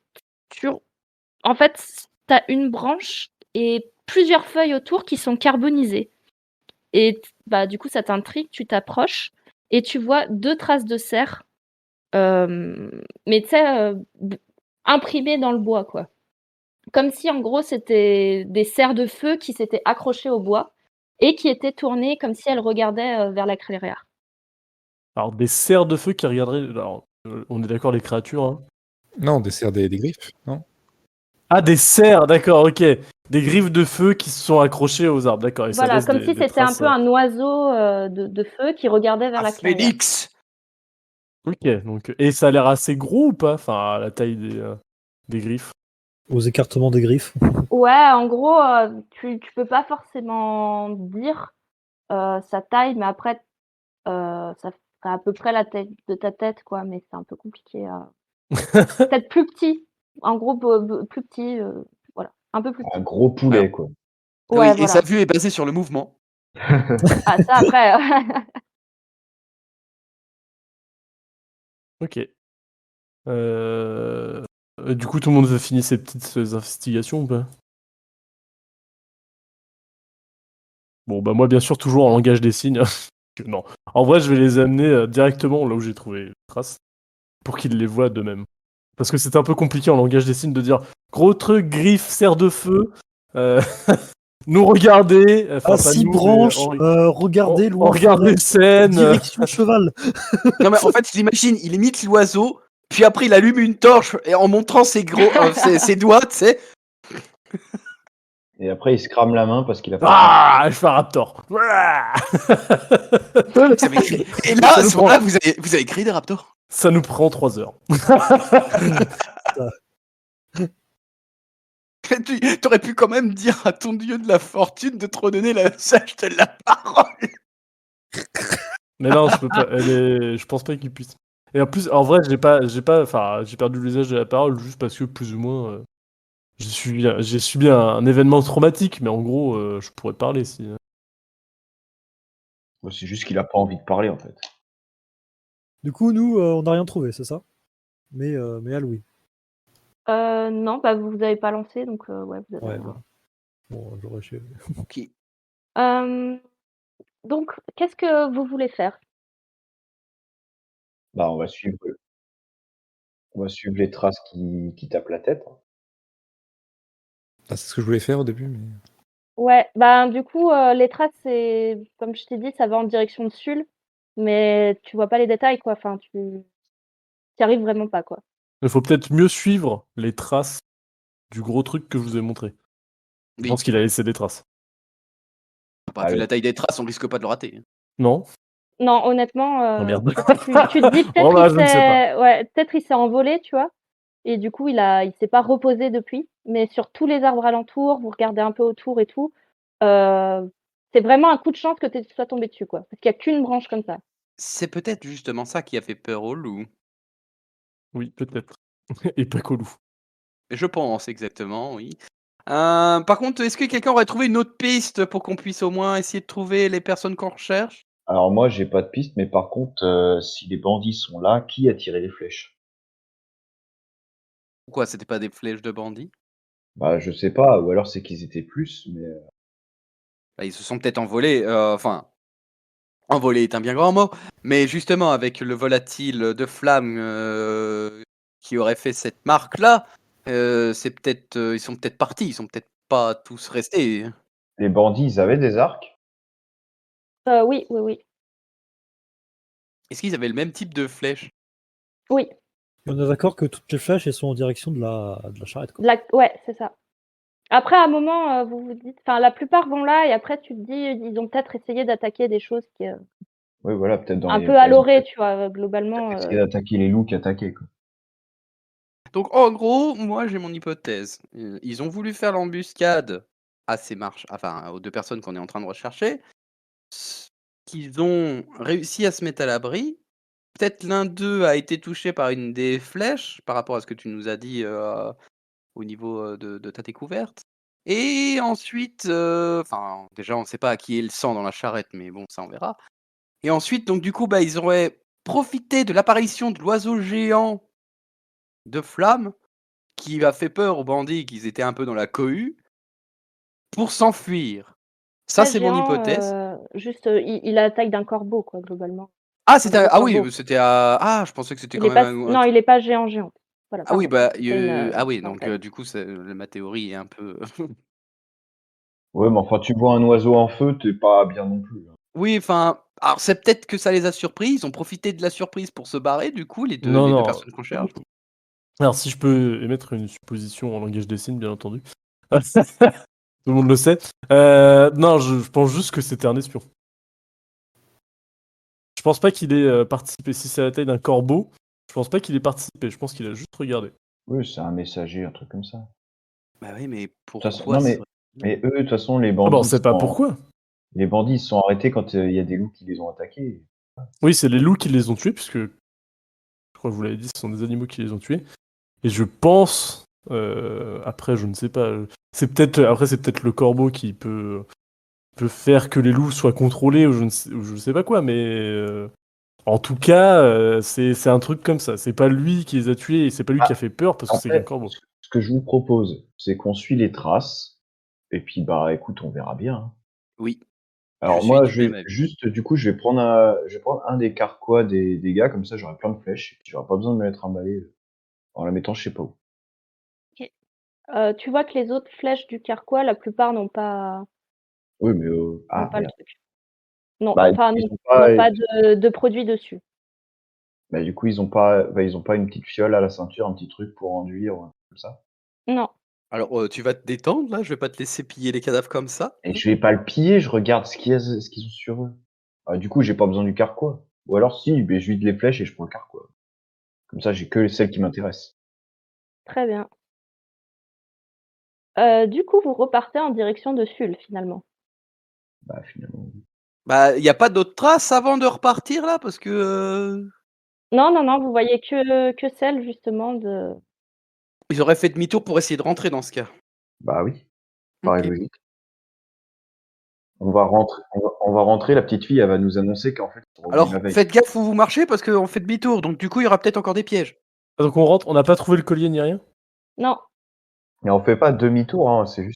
C: en fait, tu as une branche et plusieurs feuilles autour qui sont carbonisées et du coup, ça t'intrigue, tu t'approches et tu vois 2 traces de cerf, mais tu sais, b imprimées dans le bois, quoi. comme si en gros c'était des serres de feu qui s'étaient accrochées au bois et qui étaient tournées comme si elles regardaient vers la clairière.
F: Alors, des cerfs de feu qui regarderaient. Alors, on est d'accord, les créatures, hein.
E: Non, des cerfs des griffes, non?
F: Ah, des cerfs, d'accord, ok. Des griffes de feu qui se sont accrochées aux arbres, d'accord. Et ça
C: Voilà,
F: laisse
C: comme
F: des
C: si c'était un
F: traces.
C: peu un oiseau de feu qui regardait vers
H: Un
C: la clairière.
H: phénix!
F: Ok, donc. Et ça a l'air assez gros ou pas? Enfin, à la taille des griffes.
G: Aux écartements des griffes.
C: Ouais, en gros, tu peux pas forcément dire sa taille, mais après, ça fait à peu près la taille de ta tête, quoi, mais c'est un peu compliqué à peut-être plus petit. En gros, plus petit, voilà, un peu plus
B: Un
C: petit.
B: gros poulet, quoi.
C: Ouais,
H: Oui, et sa
C: voilà.
H: vue est basée sur le mouvement.
C: Ah ça après,
F: Ok. Du coup, tout le monde a fini ses petites investigations ou pas? Bon, bah moi, bien sûr, toujours en langage des signes. Non. En vrai, je vais les amener directement là où j'ai trouvé les traces, pour qu'ils les voient d'eux-mêmes. Parce que c'est un peu compliqué en langage des signes de dire gros truc, griffe, serre de feu, euh, nous regarder, enfin
G: À
F: pas
G: 6
F: nous, mais
G: branches, regardez
F: on
G: loin,
F: regarde les scènes.
G: direction cheval.
H: Non, mais en fait, je l'imagine, il imite l'oiseau, puis après il allume une torche et en montrant ses ses doigts, tu sais.
B: Et après, il se crame la main parce qu'il a pas
F: Ah, je fais un raptor. Voilà.
H: Vous avez créé- Et là,
F: Ça
H: à
F: nous
H: ce moment-là,
F: prend-
H: vous avez créé des raptors.
F: Ça nous prend 3 heures.
H: T'aurais pu quand même dire à ton dieu de la fortune de te redonner la sage de la parole.
F: Mais non, je peux pas. Je pense pas qu'il puisse. Et en plus, en vrai, enfin, j'ai perdu l'usage de la parole juste parce que plus ou moins, j'ai subi un événement traumatique. Mais en gros, je pourrais parler si.
B: C'est juste qu'il a pas envie de parler, en fait.
G: Du coup, nous, on n'a rien trouvé, c'est ça? Mais à Louis.
C: non, bah, vous avez pas lancé donc ouais, vous avez
G: Ouais,
C: rien.
G: voilà. Bon, j'aurais chez.
H: Ok.
C: Donc qu'est-ce que vous voulez faire?
B: Bah, on va suivre les traces qui tapent la tête.
E: Ah, c'est ce que je voulais faire au début, mais...
C: Ouais, ben, du coup, les traces, c'est comme je t'ai dit, ça va en direction de Sul, mais tu vois pas les détails, quoi. Enfin, tu y arrives vraiment pas, quoi.
F: Il faut peut-être mieux suivre les traces du gros truc que je vous ai montré. Je
H: Oui.
F: pense qu'il a laissé des traces.
H: Bah, vu la taille des traces, on risque pas de le rater.
F: Non?
C: Non, honnêtement,
F: Oh merde.
C: tu te dis
F: Bon,
C: peut-être
F: bah, je ne sais pas.
C: ouais, peut-être il s'est envolé, tu vois? Et du coup, il s'est pas reposé depuis, mais sur tous les arbres alentours, vous regardez un peu autour et tout, c'est vraiment un coup de chance que tu sois tombé dessus, quoi, parce qu'il y a qu'une branche comme ça.
H: C'est peut-être justement ça qui a fait peur au loup.
F: Oui, peut-être. Et pas qu'au loup.
H: Je pense exactement, oui. Par contre, est-ce que quelqu'un aurait trouvé une autre piste pour qu'on puisse au moins essayer de trouver les personnes qu'on recherche?
B: Alors moi, j'ai pas de piste, mais par contre, si les bandits sont là, qui a tiré les flèches?
H: Pourquoi c'était pas des flèches de bandits?
B: Bah, je sais pas, ou alors c'est qu'ils étaient plus, mais
H: Bah, ils se sont peut-être envolés, enfin, envolés est un bien grand mot, mais justement avec le volatile de flamme, qui aurait fait cette marque-là, c'est peut-être, ils sont peut-être partis, ils sont peut-être pas tous restés.
B: les bandits, ils avaient des arcs?
C: Oui, oui, oui.
H: Est-ce qu'ils avaient le même type de flèche?
C: Oui,
G: On est d'accord que toutes les flèches, elles sont en direction de la charrette, quoi.
C: ouais, c'est ça. Après, à un moment, vous vous dites enfin, la plupart vont là et après tu te dis: «Ils ont peut-être essayé d'attaquer des choses qui,
B: Oui, voilà, peut-être dans
C: un
B: les
C: peu à
B: elles ont
C: l'orée»,
B: peut-être
C: tu vois? Globalement,
B: essayé d'attaquer les loups qu'attaquer, quoi.
H: Donc en gros, moi j'ai mon hypothèse. Ils ont voulu faire l'embuscade à ces marches, enfin aux 2 personnes qu'on est en train de rechercher. Qu'ils ont réussi à se mettre à l'abri. Peut-être l'un d'eux a été touché par une des flèches, par rapport à ce que tu nous as dit, au niveau, de ta découverte. Et ensuite, enfin déjà on ne sait pas à qui est le sang dans la charrette, mais bon ça on verra. Et ensuite donc du coup, bah, ils auraient profité de l'apparition de l'oiseau géant de flamme, qui a fait peur aux bandits qu'ils étaient un peu dans la cohue, pour s'enfuir. Ça
C: très
H: c'est mon
C: géant,
H: hypothèse.
C: juste, il a la taille d'un corbeau, quoi, globalement.
H: Ah
C: Un
H: c'était
C: gros
H: ah oui,
C: corbeau.
H: c'était à ah je pensais que c'était
C: Il
H: quand
C: est
H: même
C: pas
H: un
C: non, il est pas géant, géant. Voilà,
H: Ah
C: par
H: oui,
C: contre,
H: bah,
C: c'est une
H: ah oui,
C: un
H: donc
C: fait.
H: du coup, ma théorie est un peu.
B: Ouais, mais enfin, tu vois un oiseau en feu, t'es pas bien non plus, hein.
H: Oui, enfin, alors c'est peut-être que ça les a surpris, ils ont profité de la surprise pour se barrer, du coup,
F: Non,
H: les 2
F: non.
H: personnes qu'on cherche.
F: Alors, si je peux émettre une supposition en langage des signes, bien entendu. Tout le monde le sait. Non, je pense juste que c'était un espion. Je pense pas qu'il ait participé. Si c'est à la taille d'un corbeau, je pense pas qu'il ait participé. Je pense qu'il a juste regardé.
B: Oui, c'est un messager, un truc comme ça.
H: Bah oui, mais
B: De toute façon,
H: pourquoi
B: non,
H: ça
B: mais eux, de toute façon,
F: Ah bah, on sait pas pourquoi.
B: les bandits, ils sont arrêtés quand il y a des loups qui les ont attaqués.
F: Oui, c'est les loups qui les ont tués, puisque je crois que vous l'avez dit, ce sont des animaux qui les ont tués. Et je pense, après, je ne sais pas. Après, c'est peut-être le corbeau qui peut faire que les loups soient contrôlés ou je ne sais pas quoi, mais en tout cas, c'est un truc comme ça. C'est pas lui qui les a tués et c'est pas lui qui a
B: Ah,
F: fait peur parce que c'est qu'un
B: après,
F: corbeau.
B: ce que je vous propose, c'est qu'on suit les traces, et puis, bah, écoute, on verra bien, hein.
H: Oui, je
B: Alors
H: suis
B: moi,
H: du même avis.
B: du coup, je vais prendre un des carquois des gars, comme ça, j'aurai plein de flèches, et puis j'aurai pas besoin de me les trimballer en la mettant je sais pas où.
C: OK. Tu vois que les autres flèches du carquois, la plupart
B: Oui, mais
C: n'ont
B: ah
C: pas le
B: merde.
C: truc. Non,
B: Bah,
C: enfin,
B: ils ont
C: n'ont
B: pas,
C: pas de produit dessus.
B: bah, du coup, ils ont pas une petite fiole à la ceinture, un petit truc pour enduire, ou un truc comme ça?
C: Non.
H: Alors, tu vas te détendre là, je vais pas te laisser piller les cadavres comme ça.
B: Et je vais pas le piller, je regarde ce qu'ils ont sur eux. Du coup, j'ai pas besoin du carquois. Ou alors si, beh, je vide les flèches et je prends le carquois. Comme ça, j'ai que celles qui m'intéressent.
C: Très bien. Du coup, vous repartez en direction de Sul, finalement.
B: Bah, finalement,
H: Bah, il y a pas d'autres traces avant de repartir là? Parce que,
C: Non, non, non, vous voyez que celle justement de
H: ils auraient fait demi-tour pour essayer de rentrer dans ce cas.
B: bah oui, paraît
H: OK.
B: logique. On va rentrer, la petite fille, elle va nous annoncer qu'en fait, ils sont revenus la
H: Alors,
B: veille.
H: faites gaffe où vous marchez parce qu'on fait demi-tour, donc du coup, il y aura peut-être encore des pièges.
F: Ah, donc on rentre, on n'a pas trouvé le collier ni rien?
C: non.
B: Et on fait pas demi-tour, hein, c'est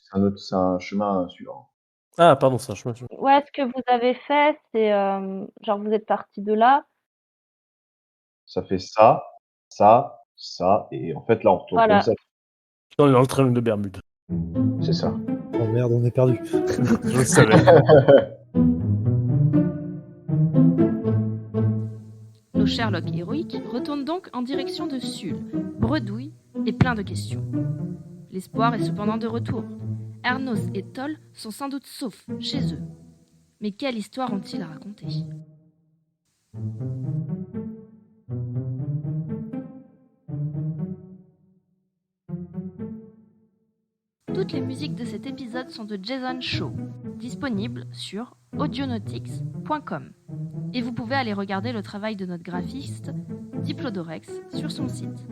B: un chemin suivant.
F: Ah, pardon, c'est un chemin.
C: Ouais, ce que vous avez fait, c'est, genre vous êtes partis de là,
B: Ça fait ça, ça, ça, et en fait, là, on retourne comme
C: voilà.
B: ça.
F: On est dans le triangle de Bermude.
B: C'est ça.
G: Oh merde, on est perdu.
F: Je le savais.
A: Nos Sherlock héroïques retournent donc en direction de Sul, bredouilles et plein de questions. L'espoir est cependant de retour. Ernos et Toll sont sans doute saufs chez eux. Mais quelle histoire ont-ils à raconter? Toutes les musiques de cet épisode sont de Jason Shaw, disponibles sur audionautics.com. Et vous pouvez aller regarder le travail de notre graphiste, Diplodorex, sur son site.